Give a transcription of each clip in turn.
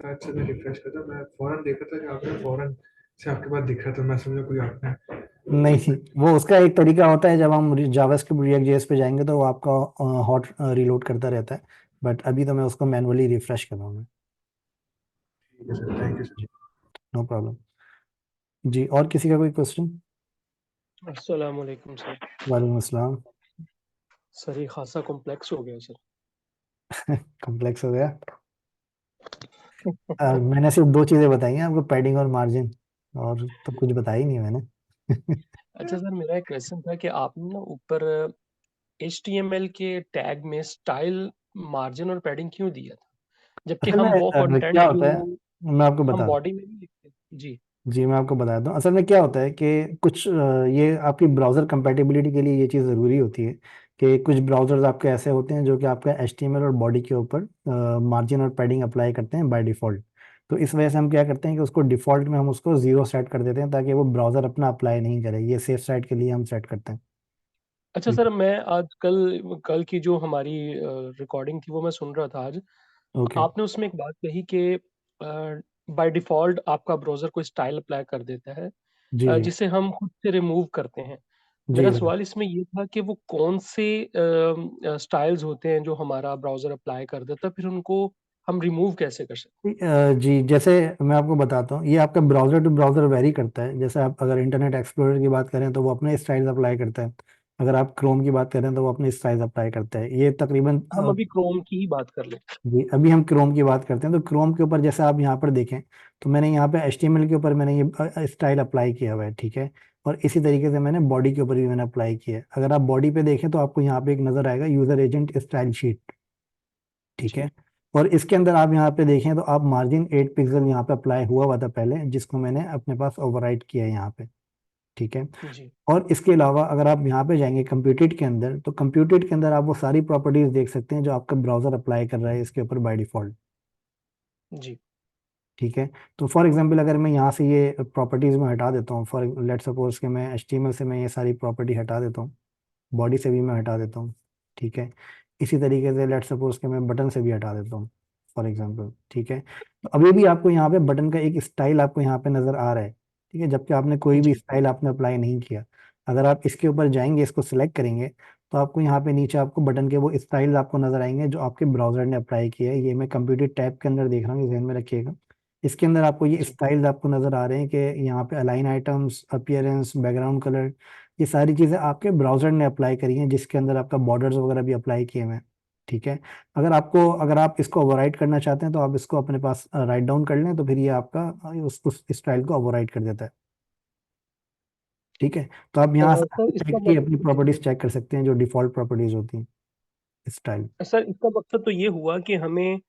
शायद से मैं रिफ्रेश करता, मैं फौरन देखा था कि आपने फौरन से आपके पास दिख रहा था, मैं समझा कोई आपने। नहीं, वो उसका एक तरीका होता है, जब हम जावास्क्रिप्ट रिएक्ट जेएस पे जाएंगे तो वो आपका हॉट रीलोड करता रहता है। बट अभी तो मैं उसको मैनुअली रिफ्रेश कर रहा हूँ। ठीक है sir, thank you sir. No problem. जी, और किसी का कोई क्वेश्चन? अस्सलाम वालेकुम सर। वालेकुम अस्सलाम। सर ये खासा कॉम्प्लेक्स हो गया सर। कॉम्प्लेक्स हो गया? मैंने सिर्फ दो चीजें बताई हैं आपको, पैडिंग और मार्जिन, और तो कुछ बताया ही नहीं मैंने। अच्छा सर, मेरा एक क्वेश्चन था कि आपने ना ऊपर HTML के टैग में स्टाइल, मार्जिन और पैडिंग क्यों दिया था, जबकि असल में हम वो क्या कंटेंट होता है, जो मैं आपको हम बता, बॉडी में नहीं लिखते। जी। जी मैं आपको बताता हूँ। असल में क्या होता है कि कुछ ये आपकी ब्राउज़र कंपैटिबिलिटी के लिए ये चीज़ ज़रूरी होती है कि कुछ ब्राउज़र्स आपके ऐसे होते हैं जो कि आपका HTML और बॉडी के ऊपर मार्जिन और पैडिंग अप्लाई करते हैं बाय डिफ़ॉल्ट। तो इस वजह से हम क्या करते हैं कि उसको डिफ़ॉल्ट में हम उसको ज़ीरो सेट कर देते हैं, ताकि वो ब्राउज़र अपना अप्लाई नहीं करे। ये सेफ साइड के लिए हम सेट करते हैं। अच्छा ठीक सर, मैं आज कल कल की जो हमारी रिकॉर्डिंग थी वो मैं सुन रहा था आज। है। ओके। आपने उसमें एक बात कही कि बाय डिफॉल्ट आपका ब्राउजर कोई स्टाइल अप्लाई कर देता है, जी जी। जिसे हम खुद से रिमूव करते हैं। जी मेरा भाई। सवाल इसमें ये था कि वो कौन से स्टाइल्स होते हैं जो हमारा ब्राउजर अप्लाई कर देता है, फिर उनको हम रिमूव कैसे कर सकते जी, जैसे मैं आपको बताता हूँ, ये आपका ब्राउज़र टू ब्राउज़र वेरी करता है। जैसे आप अगर इंटरनेट एक्सप्लोरर की बात करें तो वो अपने स्टाइल्स अप्लाई करता है। अगर आप क्रोम की बात करें तो वो अपने स्टाइल्स अप्लाई करता है। ये तकरीबन हैं? हम अभी क्रोम की ही बात कर लें। जी, अभी हम क्रोम की बात करते हैं। तो क्रोम के ऊपर जैसे आप यहाँ पर देखें, तो मैंने यहाँ पे HTML के ऊपर मैंने ये स्टाइल अप्लाई किया हुआ है, ठीक है। और इसी तरीके से मैंने बॉडी के ऊपर भी मैंने अप्लाई किया है। अगर आप बॉडी पे देखें तो आपको यहाँ पे एक नज़र आएगा, यूज़र एजेंट स्टाइल शीट, ठीक जी है। और इसके अंदर आप यहाँ पे देखें तो आप मार्जिन 8 पिक्सल यहाँ पे अप्लाई हुआ हुआ था पहले, जिसको मैंने अपने पास ओवरराइट किया है यहाँ पे, ठीक है। जी और इसके अलावा अगर आप यहाँ पे जाएंगे कंप्यूटेड के अंदर, तो कंप्यूटेड के अंदर आप वो सारी प्रॉपर्टीज देख सकते हैं जो आपका ब्राउजर अप्लाई कर रहा है इसके ऊपर बाय डिफॉल्ट, जी ठीक है। तो फॉर एग्जांपल अगर मैं यहाँ से ये प्रॉपर्टीज में हटा देता हूँ, फॉर लेट सपोज कि मैं HTML से मैं ये सारी प्रॉपर्टी हटा देता हूँ, बॉडी से भी मैं हटा देता हूँ, ठीक है। इसी तरीके से लेट सपोज कि मैं बटन से भी हटा देता हूँ, फॉर एग्जांपल, ठीक है। तो अभी भी आपको यहाँ पे बटन का एक स्टाइल आपको यहाँ पे नजर आ रहा है, ठीक है, जबकि आपने कोई भी जी स्टाइल आपने अप्लाई नहीं किया। अगर आप इसके ऊपर जाएंगे, इसको सिलेक्ट करेंगे, तो आपको यहाँ पे नीचे आपको बटन के वो स्टाइल आपको नजर आएंगे जो आपके ब्राउजर ने अप्लाई किया है। ये मैं कंप्यूटर टैब के अंदर देख रहा हूँ, ये ध्यान में रखिएगा। इसके अंदर आपको ये जी स्टाइल्स आपको नजर आ रहे हैं कि यहाँ पे align items, appearance, background colour, ये सारी चीज़ें आपके ब्राउज़र ने अप्लाई करी हैं, जिसके अंदर आपका बॉर्डर्स वगैरह भी अप्लाई किए हुए हैं, ठीक है। अगर आप इसको ओवरराइट करना चाहते हैं तो आप इसको अपने पास राइट डाउन कर लें, तो फिर ये आपका उस स्टाइल को ओवरराइट कर देता है, ठीक है। तो आप यहाँ सर से इसका चेक की अपनी प्रॉपर्टीज चेक कर सकते हैं, जो डिफॉल्ट प्रॉपर्टीज होती हैं स्टाइल। सर इसका मकसद तो ये हुआ कि हमें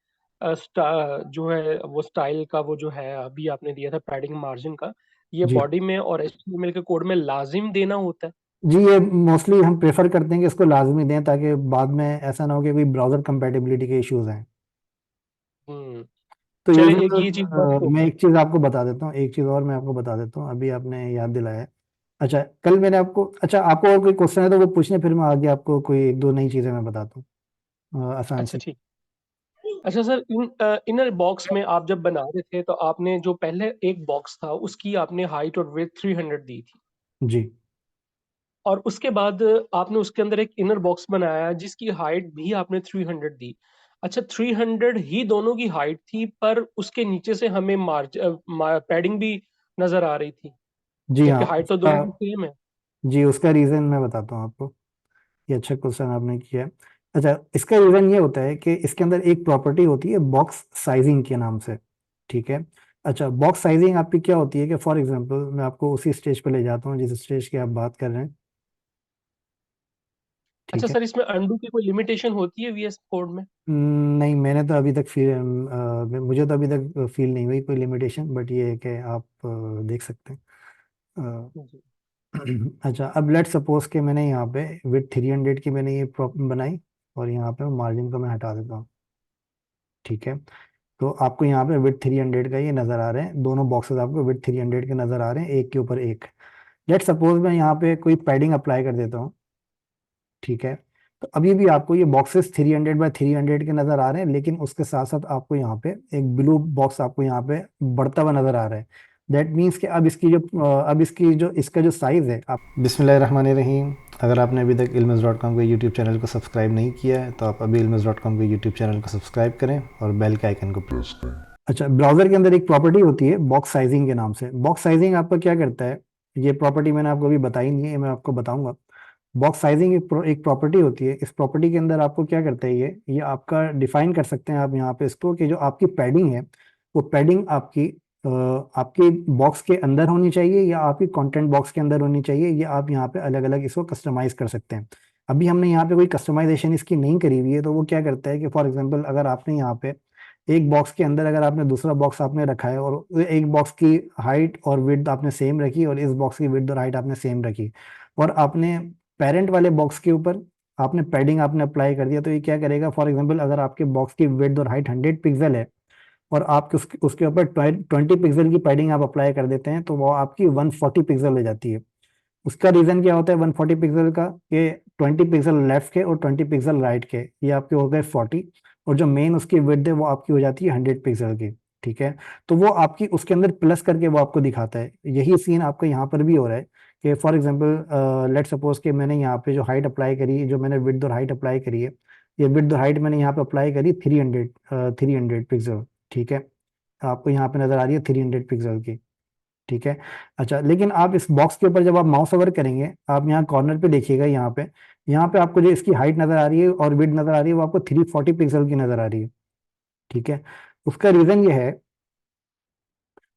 जो है वो स्टाइल का वो जो है अभी आपने दिया था पैडिंग मार्जिन का, ये जी बॉडी में और HTML के कोड में लाजिम देना होता है। जी, ये मोस्टली हम प्रेफर करते हैं कि इसको लाजमी दें, ताकि बाद में ऐसा ना हो कि कोई ब्राउज़र कंपेटिबिलिटी के इश्यूज हैं। हम्म। तो चले, यूजर, एक ये चीज बस हो मैं गई। एक चीज़ आपको बता देता हूँ, एक चीज़ और मैं आपको बता देता हूँ, अभी आपने याद दिलाया है। अच्छा, कल मैंने आपको, अच्छा आपको और कोई क्वेश्चन है तो वो पूछने, फिर मैं आगे आपको कोई एक दो नई चीज़ें मैं बताता हूँ आसान अच्छा सी। ठीक। अच्छा सर, इनर बॉक्स में आप जब बना रहे थे तो आपने जो पहले एक बॉक्स था उसकी आपने हाइट और विड्थ 300 दी थी, जी और उसके बाद आपने उसके अंदर एक इनर बॉक्स बनाया जिसकी हाइट भी आपने 300 दी। अच्छा, 300 ही दोनों की हाइट थी, पर उसके नीचे से हमें पैडिंग भी नजर आ रही थी, जी हाँ, जबकि हाइट तो उसका, दोनों की सेम है। जी उसका रीज़न मैं बताता हूँ आपको। ये अच्छा क्वेश्चन आपने किया है। अच्छा, इसका रीज़न ये होता है कि इसके अंदर एक प्रॉपर्टी होती है बॉक्स साइजिंग के नाम से, ठीक है। अच्छा, बॉक्स साइजिंग आपकी क्या होती है कि फॉर एग्जांपल मैं आपको उसी स्टेज पे ले जाता हूँ जिस स्टेज की आप बात कर रहे हैं, अच्छा ठीक है। सर, इसमें अंडू की कोई लिमिटेशन होती है VS कोड में? नहीं, मैंने तो अभी तक मुझे तो अभी तक फील नहीं हुई कोई लिमिटेशन, बट ये है कि आप देख सकते हैं। जी अच्छा, अब लेट सपोज कि मैंने यहाँ पे विथ 300 की मैंने ये प्रॉब्लम बनाई, और यहाँ पे मार्जिन को मैं हटा देता हूँ, ठीक है। तो आपको यहाँ पे विथ 300 का ये नज़र आ रहे हैं, दोनों बॉक्सेस आपको विथ 300 के नज़र आ रहे हैं, एक के ऊपर एक। लेट सपोज मैं यहाँ पे कोई पैडिंग अप्लाई कर देता हूँ, ठीक है। तो अभी भी आपको ये बॉक्सेस 300 बाय 300 के नजर आ रहे हैं, लेकिन उसके साथ साथ आपको यहाँ पे एक ब्लू बॉक्स आपको यहाँ पे बढ़ता हुआ नजर आ रहा है। दैट मीन्स कि अब इसका जो साइज है, आप बिस्मिल्लाहिर्रहमानिर्रहीम। अगर आपने अभी तक ilmiz.com के यूट्यूब चैनल को सब्सक्राइब नहीं किया है तो आप अभी ilmiz.com के यूट्यूब चैनल को सब्सक्राइब करें और बेल के आइकन को प्रेस करें। अच्छा, ब्राउजर के अंदर एक प्रॉपर्टी होती है बॉक्स साइजिंग के नाम से। बॉक्स साइजिंग आपका क्या करता है, ये प्रॉपर्टी मैंने आपको अभी बताई नहीं है, ये मैं आपको बताऊंगा। बॉक्स साइजिंग एक प्रॉपर्टी होती है। इस प्रॉपर्टी के अंदर आपको क्या करता है, ये आपका डिफाइन कर सकते हैं आप यहाँ पे इसको, कि जो आपकी पैडिंग है वो पैडिंग आपकी बॉक्स के अंदर होनी चाहिए या आपकी कंटेंट बॉक्स के अंदर होनी चाहिए। ये आप यहाँ पे अलग अलग इसको कस्टमाइज कर सकते हैं। अभी हमने यहाँ पे कोई कस्टमाइजेशन इसकी नहीं करी हुई है, तो वो क्या करता है कि फॉर एग्जांपल अगर आपने यहाँ पे एक बॉक्स के अंदर अगर आपने दूसरा बॉक्स आपने रखा है और एक बॉक्स की हाइट और विड्थ आपने सेम रखी और इस बॉक्स की विड्थ और हाइट आपने सेम रखी, और आपने पेरेंट वाले बॉक्स के ऊपर आपने पैडिंग आपने अप्लाई कर दिया, तो ये क्या करेगा, फॉर एग्जांपल अगर आपके बॉक्स की विड्थ और हाइट 100 पिक्सल है और आप उसके ऊपर 20 पिक्सल की पैडिंग आप अप्लाई कर देते हैं, तो वो आपकी 140 पिक्सल हो जाती है। उसका रीजन क्या होता है 140 पिक्सल का, कि 20 पिक्सल लेफ्ट के और 20 पिक्सल राइट के, ये आपके हो गए 40, और जो मेन उसकी विड्थ है वो आपकी हो जाती है 100 पिक्सल की। ठीक है, तो वो आपकी उसके अंदर प्लस करके वो आपको दिखाता है। यही सीन आपका यहाँ पर भी हो रहा है कि फॉर एग्जांपल लेट सपोज कि मैंने यहाँ पे जो हाइट अप्लाई करी, जो मैंने विड्थ और हाइट अप्लाई करी है, ये विड्थ और हाइट मैंने यहाँ पे अप्लाई करी 300 पिक्सल। ठीक है, आपको यहाँ पे नजर आ रही है 300 पिक्सल की। ठीक है, अच्छा, लेकिन आप इस बॉक्स के ऊपर जब आप माउस ओवर करेंगे, आप यहाँ कॉर्नर पे देखिएगा, यहाँ पे आपको जो इसकी हाइट नजर आ रही है और विड्थ नजर आ रही है वो आपको 340 पिक्सल की नजर आ रही है। ठीक है, उसका रीजन ये है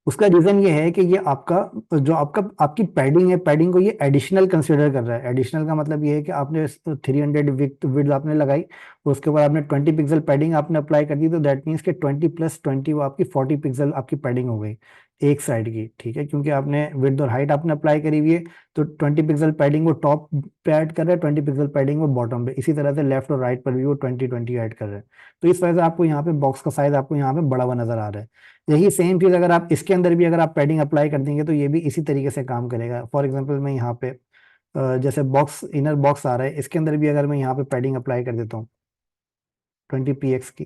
उसका रीजन ये है कि ये आपका जो आपकी पैडिंग है, पैडिंग को ये एडिशनल कंसिडर कर रहा है। एडिशनल का मतलब ये है कि आपने 300 विड्थ आपने लगाई, उसके बाद आपने 20 पिक्सल पैडिंग आपने अप्लाई कर दी, तो दैट मीन्स कि 20 + 20 वो आपकी 40 पिक्सल आपकी पैडिंग हो गई एक साइड की। ठीक है, क्योंकि आपने विड्थ और हाइट आपने अप्लाई करी हुई है, तो 20 पिक्सल पैडिंग वो टॉप पे ऐड कर रहा है, 20 पिक्सल पैडिंग वो बॉटम पे, इसी तरह से लेफ्ट और राइट पर भी वो 20 20 ऐड कर रहा है। तो इस वजह से आपको यहाँ पे बॉक्स का साइज आपको यहाँ पे बड़ा हुआ नजर आ रहा है। यही सेम चीज अगर आप इसके अंदर भी अगर आप पैडिंग अप्लाई कर देंगे तो ये भी इसी तरीके से काम करेगा। फॉर एग्जांपल मैं यहाँ पे जैसे बॉक्स इनर बॉक्स आ रहा है, इसके अंदर भी अगर मैं यहाँ पे पैडिंग अप्लाई कर देता हूँ 20 px की,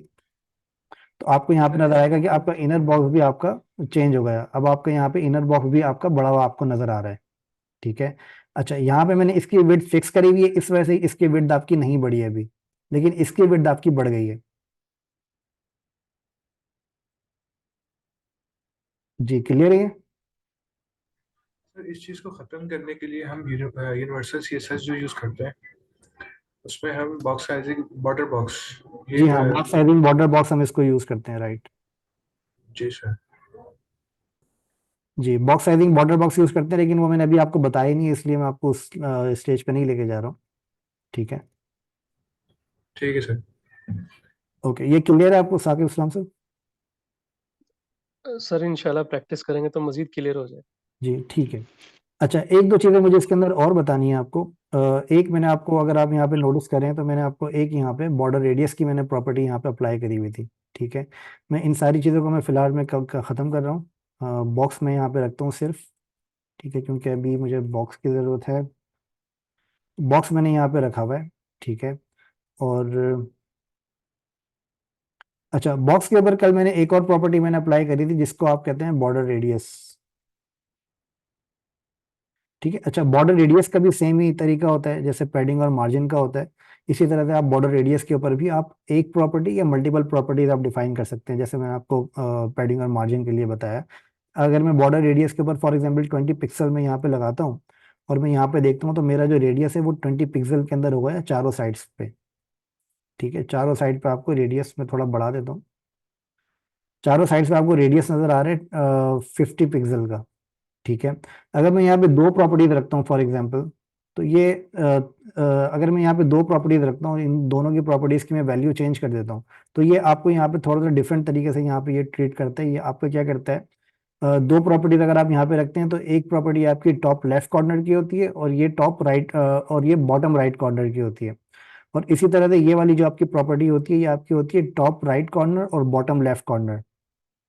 तो आपको यहाँ पे नजर आएगा कि आपका इनर बॉक्स भी आपका चेंज हो गया। अब आपका यहाँ पे इनर बॉक्स भी आपका बड़ा हुआ आपको नजर आ रहा है। ठीक है, अच्छा, यहाँ पे मैंने इसकी विड्थ फिक्स करी हुई है, इस वजह से इसकी विड्थ आपकी नहीं बढ़ी है अभी, लेकिन इसकी विड्थ आपकी बढ़ गई है। जी, क्लियर है ये? सर इस चीज़ को ख़त्म करने के लिए हम यूनिवर्सल सीएसएस जो यूज़ करते हैं उसमें हम बॉक्स साइजिंग बॉर्डर बॉक्स ये जी हाँ, बॉक्स साइजिंग बॉर्डर बॉक्स हम इसको यूज करते हैं, राइट। जी सर। जी, box sizing border box use करते हैं, लेकिन वो मैंने अभी आपको बताया नहीं है, इसलिए मैं आपको उस स्टेज पे नहीं लेके जा रहा हूँ। ठीक है, ठीक है सर। ओके, ये क्लियर है आपको साकिब इस्लाम सर? सर इंशाल्लाह प्रैक्टिस करेंगे तो मजीद क्लियर हो जाए। जी, ठीक है। अच्छा, एक दो चीज़ें मुझे इसके अंदर और बतानी है आपको। एक मैंने आपको, अगर आप यहाँ पे नोटिस करें तो मैंने आपको एक यहाँ पे बॉर्डर रेडियस की मैंने प्रॉपर्टी यहाँ पे अप्लाई करी हुई थी। ठीक है, मैं इन सारी चीज़ों को मैं फिलहाल मैं ख़त्म कर रहा हूँ। बॉक्स में यहाँ पे रखता हूँ सिर्फ। ठीक है, क्योंकि अभी मुझे बॉक्स की ज़रूरत है। बॉक्स मैंने यहाँ पे रखा हुआ है। ठीक है, और अच्छा, बॉक्स के ऊपर कल मैंने एक और प्रॉपर्टी मैंने अप्लाई करी थी जिसको आप कहते हैं बॉर्डर रेडियस। ठीक है, अच्छा, बॉर्डर रेडियस का भी सेम ही तरीका होता है जैसे पैडिंग और मार्जिन का होता है। इसी तरह से आप बॉर्डर रेडियस के ऊपर भी आप एक प्रॉपर्टी या मल्टीपल प्रॉपर्टीज आप डिफाइन कर सकते हैं, जैसे मैंने आपको पैडिंग और मार्जिन के लिए बताया। अगर मैं बॉर्डर रेडियस के ऊपर फॉर एग्जाम्पल 20 पिक्सल में यहाँ पे लगाता हूँ और मैं यहाँ पे देखता हूँ, तो मेरा जो रेडियस है वो 20 पिक्सल के अंदर हो गया चारों साइड्स पे। ठीक है, चारों साइड पे आपको रेडियस में थोड़ा बढ़ा देता हूँ, चारों साइड्स पे आपको रेडियस नजर आ रहा है 50 पिक्सल का। ठीक है, अगर मैं यहाँ पे दो प्रॉपर्टीज रखता हूँ फॉर एग्जांपल, तो अगर मैं यहाँ पे दो प्रॉपर्टीज रखता हूँ, इन दोनों की प्रॉपर्टीज की मैं वैल्यू चेंज कर देता हूँ, तो ये आपको यहाँ पे थोड़ा सा डिफरेंट तरीके से यहाँ पे ये ट्रीट करता है। ये आपको क्या करता है, दो प्रॉपर्टीज अगर आप यहाँ पे रखते हैं तो एक प्रॉपर्टी आपकी टॉप लेफ्ट कॉर्नर की होती है और ये टॉप राइट और ये बॉटम राइट कॉर्नर की होती है। और इसी तरह से ये वाली जो आपकी प्रॉपर्टी होती है ये आपकी होती है टॉप राइट कॉर्नर और बॉटम लेफ्ट कॉर्नर।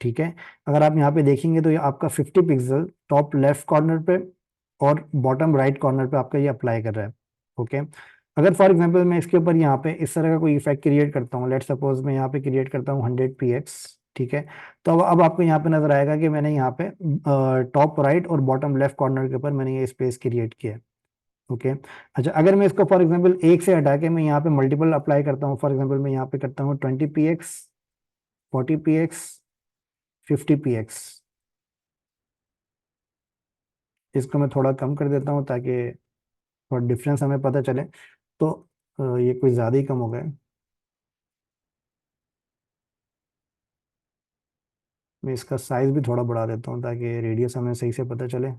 ठीक है, अगर आप यहाँ पे देखेंगे तो ये आपका 50 पिक्सल टॉप लेफ्ट कॉर्नर पे और बॉटम राइट कॉर्नर पे आपका ये अप्लाई कर रहा है। ओके, अगर फॉर एग्जांपल मैं इसके ऊपर यहाँ पे इस तरह का कोई इफेक्ट क्रिएट करता हूँ, लेट सपोज मैं यहाँ पे क्रिएट करता हूँ 100 px, ठीक है। तो अब आपको यहाँ पे नजर आएगा कि मैंने यहाँ पे टॉप राइट और बॉटम लेफ्ट कॉर्नर के ऊपर मैंने ये स्पेस क्रिएट किया है। ओके। अच्छा, अगर मैं इसको फॉर एग्जांपल एक से हटा के मैं यहाँ पे मल्टीपल अप्लाई करता हूँ, फॉर एग्जांपल मैं यहाँ पे करता हूँ 20 px, 40 px, 50 px, इसको मैं थोड़ा कम कर देता हूँ ताकि थोड़ा डिफरेंस हमें पता चले। तो ये कुछ ज़्यादा ही कम हो गया है। मैं इसका साइज भी थोड़ा बढ़ा देता हूँ ताकि रेडियस हमें सही से पता चले।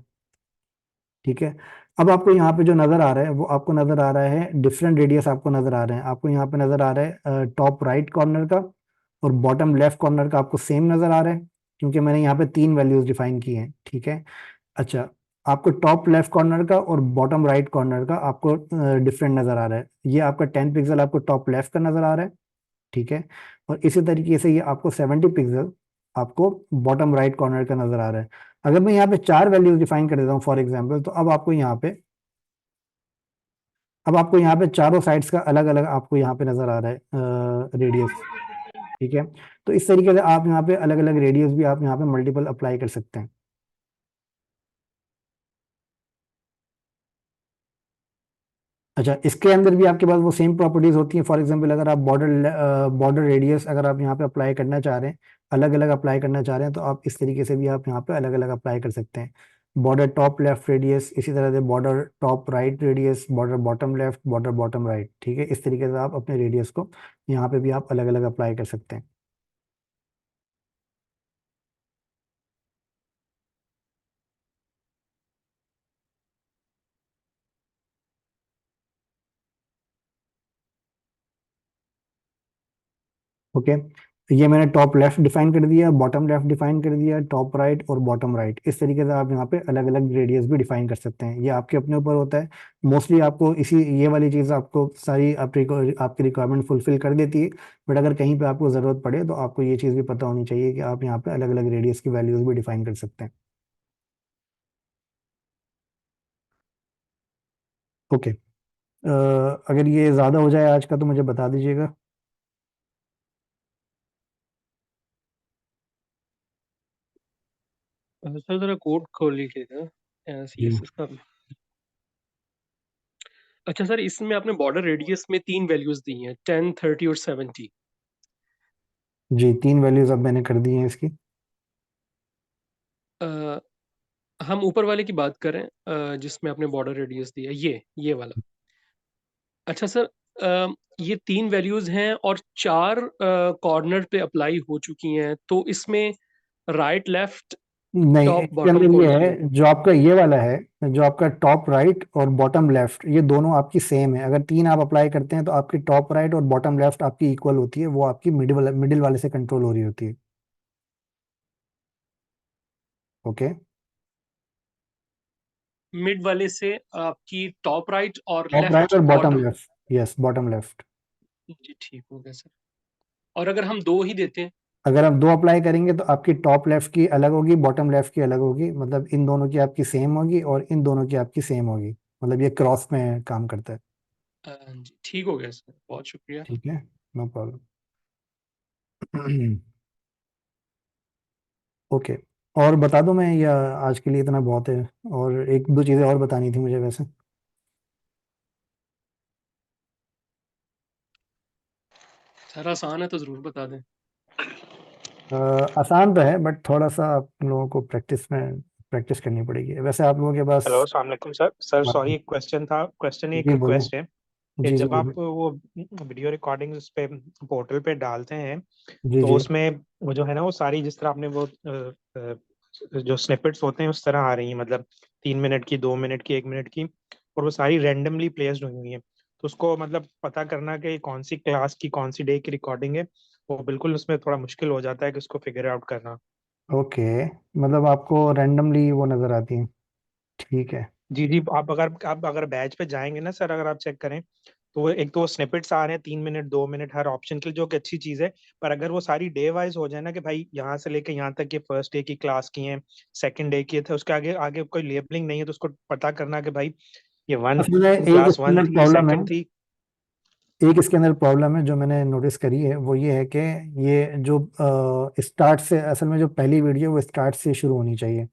ठीक है। अब आपको यहाँ पे जो नज़र आ रहा है वो आपको नज़र आ रहा है डिफरेंट रेडियस आपको नज़र आ रहे हैं। आपको यहाँ पे नज़र आ रहा है टॉप राइट कॉर्नर का और बॉटम लेफ्ट कॉर्नर का आपको सेम नज़र आ रहा है, क्योंकि मैंने यहाँ पे 3 वैल्यूज डिफाइन की हैं। ठीक है। अच्छा, आपको टॉप लेफ्ट कॉर्नर का और बॉटम राइट कॉर्नर का आपको डिफरेंट नज़र आ रहा है। ये आपका 10 पिक्सल आपको टॉप लेफ्ट का नज़र आ रहा है। ठीक है। और इसी तरीके से ये आपको 70 पिक्सल आपको बॉटम राइट कॉर्नर का नजर आ रहा है। अगर मैं यहाँ पे 4 वैल्यूज डिफाइन कर देता हूँ फॉर एग्जांपल, तो अब आपको यहाँ पे चारों साइड्स का अलग अलग आपको यहाँ पे नजर आ रहा है रेडियस। ठीक है। तो इस तरीके से आप यहाँ पे अलग अलग रेडियस भी आप यहाँ पे मल्टीपल अप्लाई कर सकते हैं। अच्छा, इसके अंदर भी आपके पास वो सेम प्रॉपर्टीज होती हैं। फॉर एग्जांपल अगर आप बॉर्डर रेडियस अगर आप यहाँ पे अप्लाई करना चाह रहे हैं, अलग अलग अप्लाई करना चाह रहे हैं, तो आप इस तरीके से भी आप यहाँ पे अलग अलग अप्लाई कर सकते हैं। बॉर्डर टॉप लेफ्ट रेडियस, इसी तरह से border top right radius, border bottom left, border bottom right. ठीक है। इस तरीके से आप अपने रेडियस को यहाँ पे भी आप अलग अलग अप्लाई कर सकते हैं। ओके। ये मैंने टॉप लेफ्ट डिफाइन कर दिया, बॉटम लेफ्ट डिफाइन कर दिया, टॉप राइट और बॉटम राइट। इस तरीके से आप यहाँ पे अलग अलग रेडियस भी डिफाइन कर सकते हैं। ये आपके अपने ऊपर होता है। मोस्टली आपको इसी ये वाली चीज़ आपको सारी आपकी रिक्वायरमेंट फुलफिल कर देती है। बट अगर कहीं पे आपको ज़रूरत पड़े तो आपको ये चीज़ भी पता होनी चाहिए कि आप यहाँ पे अलग अलग रेडियस की वैल्यूज भी डिफाइन कर सकते हैं। ओके। अगर ये ज़्यादा हो जाए आज का तो मुझे बता दीजिएगा। सर जरा कोड खोल लीजिएगा जी CSS का। अच्छा सर, इसमें आपने बॉर्डर रेडियस में 3 वैल्यूज दी हैं, 10, 30 और 70। जी, 3 वैल्यूज अब मैंने कर दी हैं इसकी। हम ऊपर वाले की बात करें, जिसमें आपने बॉर्डर रेडियस दिया, ये वाला। अच्छा सर, ये 3 वैल्यूज हैं और 4 कॉर्नर पे अप्लाई हो चुकी हैं, तो इसमें राइट लेफ्ट नहीं, टॉप इसके बॉटम अंदर कौन ये सी है, है? जो आपका ये वाला है, जो आपका टॉप राइट और बॉटम लेफ्ट, ये दोनों आपकी सेम है। अगर 3 आप अप्लाई करते हैं तो आपकी टॉप राइट और बॉटम लेफ्ट आपकी इक्वल होती है, वो आपकी मिडिल वाले से कंट्रोल हो रही होती है। ओके। मिड वाले से आपकी टॉप राइट और टॉप राइट लेफ्ट और bottom bottom. Left, yes, bottom left. जी ठीक हो गया सर। और अगर हम दो ही देते हैं? अगर आप 2 अप्लाई करेंगे तो आपकी टॉप लेफ्ट की अलग होगी, बॉटम लेफ्ट की अलग होगी। मतलब इन दोनों की आपकी सेम होगी और इन दोनों की आपकी सेम होगी। मतलब ये क्रॉस में काम करता है। जी ठीक हो गया सर, बहुत शुक्रिया। ठीक है, नो प्रॉब्लम। ओके। और बता दूं मैं, या आज के लिए इतना बहुत है? और एक दो चीज़ें और बतानी थी मुझे वैसे। सर आसान है तो ज़रूर बता दें। अ, आसान तो है बट थोड़ा सा आप लोगों को प्रैक्टिस करनी पड़ेगी। वैसे आप लोगों के पास। हेलो, अस्सलाम वालेकुम सर। हाँ, सॉरी, एक क्वेश्चन था। क्वेश्चन, एक जी बोलिए। रिक्वेस्ट है कि जी जी जब आप बोलिए। वो वीडियो रिकॉर्डिंग उस पे पोर्टल पे डालते हैं, जी तो जी। उसमें वो जो है ना, वो सारी जिस तरह आपने वो जो स्निपेट्स होते हैं उस तरह आ रही हैं, मतलब 3 मिनट की, 2 मिनट की, 1 मिनट की, और वो सारी रैंडमली प्लेस्ड हुई हुई हैं। तो उसको मतलब पता करना कि कौन सी क्लास की कौन सी डे की रिकॉर्डिंग है, वो बिल्कुल उसमें थोड़ा मुश्किल हो जाता है कि उसको फिगर आउट करना। ओके, मतलब आपको रैंडमली वो नज़र आती है। ठीक है। जी जी, आप अगर बैच पे जाएंगे ना सर, अगर आप चेक करें तो वो एक तो स्निपेट्स आ रहे हैं 3 मिनट 2 मिनट हर ऑप्शन के लिए, जो कि अच्छी चीज है। पर अगर वो सारी डे वाइज हो जाए ना, कि भाई यहाँ से लेके यहाँ तक ये फर्स्ट डे की क्लास की है, सेकंड डे की थे, उसके आगे आगे कोई लेबलिंग नहीं है, तो उसको पता करना कि भाई ये वन असल में एक क्लास उसके वन अंदर थी, प्रॉब्लम है। सेकंड थी। एक इसके अंदर प्रॉब्लम है जो मैंने नोटिस करी है, वो ये है कि ये जो स्टार्ट से, असल में जो पहली वीडियो वो स्टार्ट से शुरू होनी चाहिए।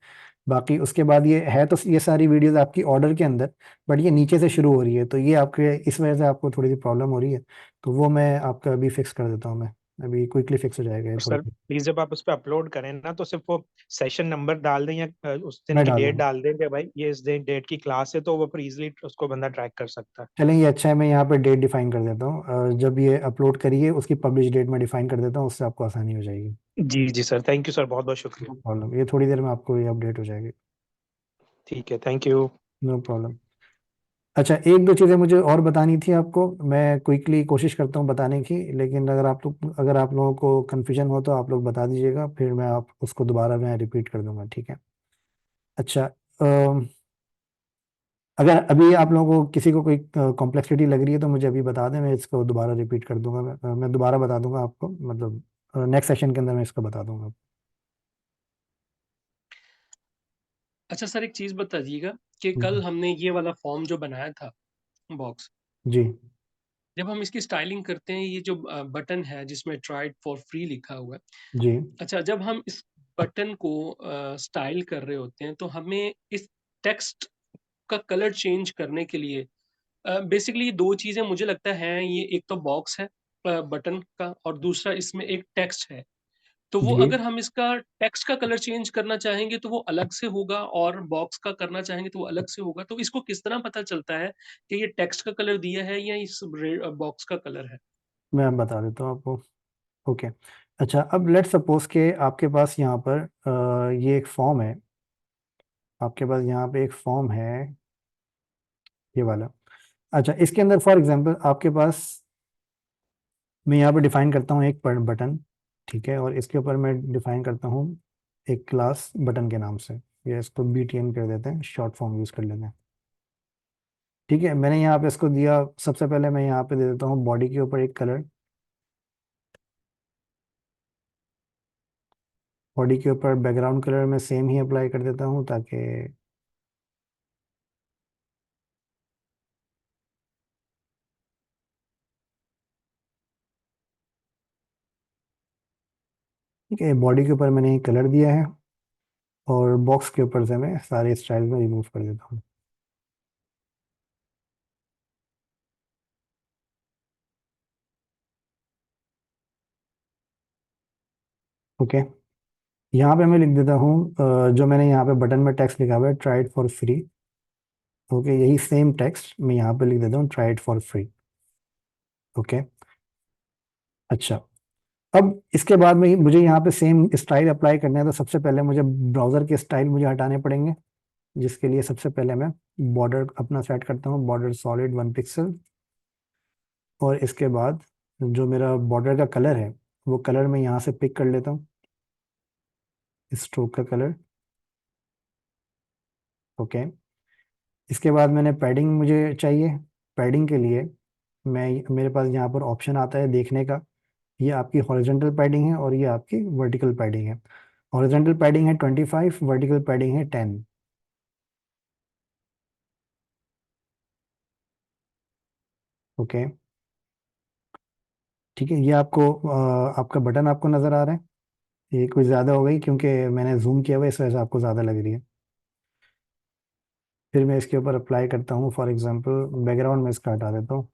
बाकी उसके बाद ये है, तो ये सारी वीडियोस आपकी ऑर्डर के अंदर, बट ये नीचे से शुरू हो रही है, तो ये आपके इस वजह से आपको थोड़ी सी प्रॉब्लम हो रही है। तो वो मैं आपका अभी फिक्स कर देता हूँ, मैं अभी क्विकली फिक्स हो जाएगा ये और थोड़ी सर सी। प्लीज जब आप उस पर अपलोड करें ना, तो सिर्फ वो सेशन नंबर डाल दें, या उस दिन मैं की डाल डेट दूँगा। डाल दें कि भाई ये इस दिन डेट की क्लास है, तो वो फिर इजीली उसको बंदा ट्रैक कर सकता है। चलें, ये अच्छा है, मैं यहाँ पे डेट डिफाइन कर देता हूँ, जब ये अपलोड करिए उसकी पब्लिश डेट में डिफाइन कर देता हूँ, उससे आपको आसानी हो जाएगी। जी जी सर, थैंक यू सर, बहुत बहुत शुक्रिया। नो प्रॉब्लम, ये थोड़ी देर में आपको ये अपडेट हो जाएगी। ठीक है, थैंक यू। No problem. अच्छा, एक दो चीज़ें मुझे और बतानी थी आपको, मैं क्विकली कोशिश करता हूँ बताने की, लेकिन अगर आप लोगों को कन्फ्यूजन हो तो आप लोग बता दीजिएगा, फिर मैं आप उसको दोबारा मैं रिपीट कर दूंगा, ठीक है। अच्छा, अगर अभी आप लोगों को किसी को कोई कॉम्प्लेक्सिटी लग रही है तो मुझे अभी बता दें, मैं इसको दोबारा रिपीट कर दूंगा, मैं दोबारा बता दूंगा आपको, मतलब नेक्स्ट सेशन के अंदर मैं इसको बता दूंगा। अच्छा सर, एक चीज बता दीजिएगा कि कल जी। हमने ये वाला फॉर्म जो बनाया था बॉक्स, जी। जब हम इसकी स्टाइलिंग करते हैं, ये जो बटन है जिसमें ट्राइड फॉर फ्री लिखा हुआ है, जी। अच्छा जब हम इस बटन को स्टाइल कर रहे होते हैं तो हमें इस टेक्स्ट का कलर चेंज करने के लिए बेसिकली दो चीजें मुझे लगता है, ये एक तो बॉक्स है बटन का, और दूसरा इसमें एक टेक्स्ट है। तो वो जी। अगर हम इसका टेक्स्ट का कलर चेंज करना चाहेंगे तो वो अलग से होगा, और बॉक्स का करना चाहेंगे तो वो अलग से होगा। तो इसको किस तरह पता चलता है कि ये टेक्स्ट का कलर दिया है या इस बॉक्स का कलर है? मैं बता देता हूँ आपको। ओके। अच्छा, अब लेट्स सपोज के आपके पास यहाँ पर ये एक फॉर्म है, आपके पास यहाँ पे एक फॉर्म है, ये वाला। अच्छा, इसके अंदर फॉर एग्जांपल आपके पास, मैं यहाँ पे डिफाइन करता हूँ एक बटन, ठीक है, और इसके ऊपर मैं डिफाइन करता हूँ एक क्लास बटन के नाम से, या इसको BTN कर देते हैं, शॉर्ट फॉर्म यूज़ कर लेते हैं। ठीक है, मैंने यहाँ पे इसको दिया, सबसे पहले मैं यहाँ पे दे देता हूँ बॉडी के ऊपर एक कलर, बॉडी के ऊपर बैकग्राउंड कलर में सेम ही अप्लाई कर देता हूँ, ताकि ठीक है, बॉडी के ऊपर मैंने कलर दिया है, और बॉक्स के ऊपर से मैं सारे स्टाइल में रिमूव कर देता हूँ। ओके, यहाँ पे मैं लिख देता हूँ जो मैंने यहाँ पे बटन में टेक्स्ट लिखा हुआ है, try it for free. Okay, यही सेम टेक्स्ट मैं यहाँ पे लिख देता हूँ, try it for free. Okay. अच्छा, अब इसके बाद में मुझे यहाँ पे सेम स्टाइल अप्लाई करना है, तो सबसे पहले मुझे ब्राउज़र के स्टाइल मुझे हटाने पड़ेंगे, जिसके लिए सबसे पहले मैं बॉर्डर अपना सेट करता हूँ, बॉर्डर सॉलिड 1 पिक्सल, और इसके बाद जो मेरा बॉर्डर का कलर है वो कलर मैं यहाँ से पिक कर लेता हूँ, स्ट्रोक का कलर। ओके, इसके बाद मैंने पैडिंग मुझे चाहिए, पैडिंग के लिए मेरे पास यहाँ पर ऑप्शन आता है देखने का, ये आपकी हॉरिजॉन्टल पैडिंग है और ये आपकी वर्टिकल पैडिंग है। हॉरिजॉन्टल पैडिंग है 25, वर्टिकल पैडिंग है 10। ओके, ठीक है, ये आपको आपका बटन आपको नज़र आ रहा है, ये कुछ ज़्यादा हो गई क्योंकि मैंने जूम किया हुआ है, इस वजह से आपको ज़्यादा लग रही है। फिर मैं इसके ऊपर अप्लाई करता हूँ, फॉर एग्जांपल बैकग्राउंड में इसका हटा देता हूँ,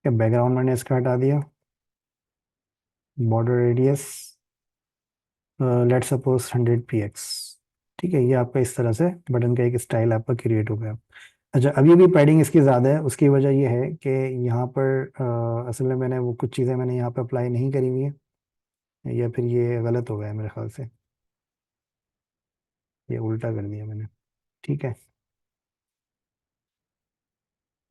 बैकग्राउंड मैंने इसका हटा दिया, border radius let suppose 100 px। ठीक है, ये आपका इस तरह से बटन का एक स्टाइल आपका क्रिएट हो गया। अच्छा, अभी भी पैडिंग इसकी ज़्यादा है, उसकी वजह ये है कि यहाँ पर असल में मैंने वो कुछ चीज़ें मैंने यहाँ पर अप्लाई नहीं करी हुई है, या फिर ये गलत हो गया है मेरे ख्याल से, ये उल्टा कर दिया मैंने। ठीक है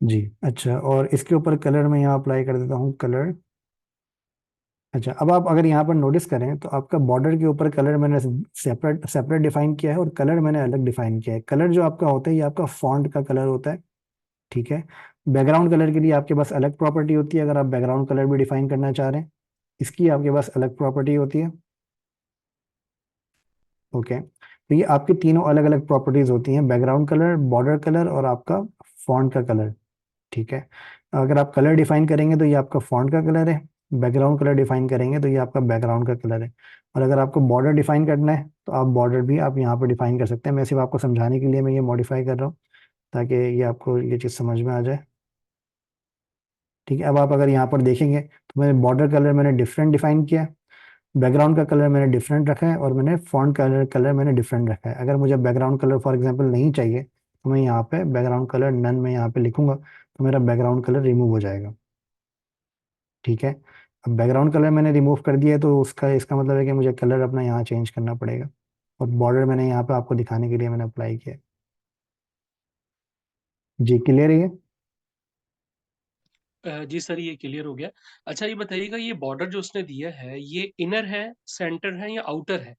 जी। अच्छा, और इसके ऊपर कलर मैं यहाँ अप्लाई कर देता हूँ, कलर। अच्छा, अब आप अगर यहाँ पर नोटिस करें तो आपका बॉर्डर के ऊपर कलर मैंने सेपरेट सेपरेट डिफाइन किया है, और कलर मैंने अलग डिफाइन किया है। कलर जो आपका होता है ये आपका फॉन्ट का कलर होता है, ठीक है। बैकग्राउंड कलर के लिए आपके पास अलग प्रॉपर्टी होती है, अगर आप बैकग्राउंड कलर भी डिफाइन करना चाह रहे हैं, इसकी आपके पास अलग प्रॉपर्टी होती है। ओके, तो ये आपकी तीनों अलग अलग प्रॉपर्टीज होती हैं, बैकग्राउंड कलर, बॉर्डर कलर और आपका फॉन्ट का कलर, ठीक है। अगर आप कलर डिफाइन करेंगे तो ये आपका फॉन्ट का कलर है, बैकग्राउंड कलर डिफाइन करेंगे तो ये आपका बैकग्राउंड का कलर है। और अगर आपको बॉर्डर डिफाइन करना है तो आप बॉर्डर भी आप यहाँ पर डिफाइन कर सकते हैं। मैं सिर्फ आपको समझाने के लिए मैं ये मॉडिफाई कर रहा हूँ ताकि ये आपको ये चीज़ समझ में आ जाए, ठीक है। अब आप अगर यहाँ पर देखेंगे तो मैंने बॉर्डर कलर मैंने डिफरेंट डिफाइन किया है, बैकग्राउंड का कलर मैंने डिफरेंट रखा है, और मैंने फॉन्ट कलर मैंने डिफरेंट रखा है। अगर मुझे बैकग्राउंड कलर फॉर एग्जांपल नहीं चाहिए तो मैं यहाँ पे बैकग्राउंड कलर नन में यहाँ पे लिखूंगा तो मेरा बैकग्राउंड कलर रिमूव हो जाएगा, ठीक है। अब बैकग्राउंड कलर मैंने रिमूव कर दिया है तो उसका इसका मतलब है कि मुझे कलर अपना यहाँ चेंज करना पड़ेगा, और बॉर्डर मैंने यहाँ पे आपको दिखाने के लिए मैंने अप्लाई किया है। जी क्लियर है ये? जी सर, ये क्लियर हो गया। अच्छा ये बताइएगा, ये बॉर्डर जो उसने दिया है ये इनर है, सेंटर है या आउटर है?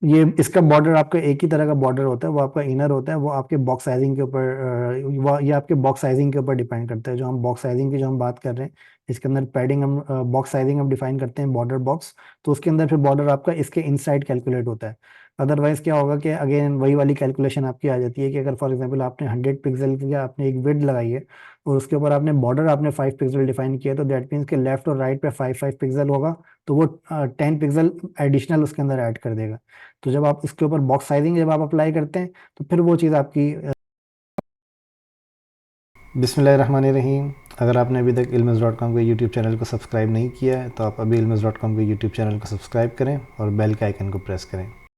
ये इसका बॉर्डर आपका एक ही तरह का बॉर्डर होता है, वो आपका इनर होता है, वो आपके बॉक्स साइजिंग के ऊपर ये आपके बॉक्स साइजिंग के ऊपर डिपेंड करता है। जो हम बॉक्स साइजिंग की जो हम बात कर रहे हैं, इसके अंदर पैडिंग हम बॉक्स साइजिंग हम डिफाइन करते हैं बॉर्डर बॉक्स, तो उसके अंदर फिर बॉर्डर आपका इसके इनसाइड कैलकुलेट होता है। अदरवाइज क्या होगा कि अगेन वही वाली कैलकुलेशन आपकी आ जाती है कि अगर फॉर एग्जांपल आपने 100 पिक्सल की आपने एक विड्थ लगाई है और उसके ऊपर आपने बॉर्डर आपने 5 पिक्सल डिफाइन किया, तो दैट मीन्स के लेफ्ट और राइट पे 5 5 पिक्सल होगा, तो वो 10 पिक्सल एडिशनल उसके अंदर ऐड कर देगा। तो जब आप इसके ऊपर बॉक्स साइजिंग जब आप अप्लाई करते हैं तो फिर वो चीज़ आपकी बिस्मिल्लाहिर्रहमानिर्रहीम। अगर आपने अभी तक ilmiz.com के यूट्यूब चैनल को सब्सक्राइब नहीं किया है तो आप अभी ilmiz.com के यूट्यूब चैनल को सब्सक्राइब करें और बेल के आइकन को प्रेस करें।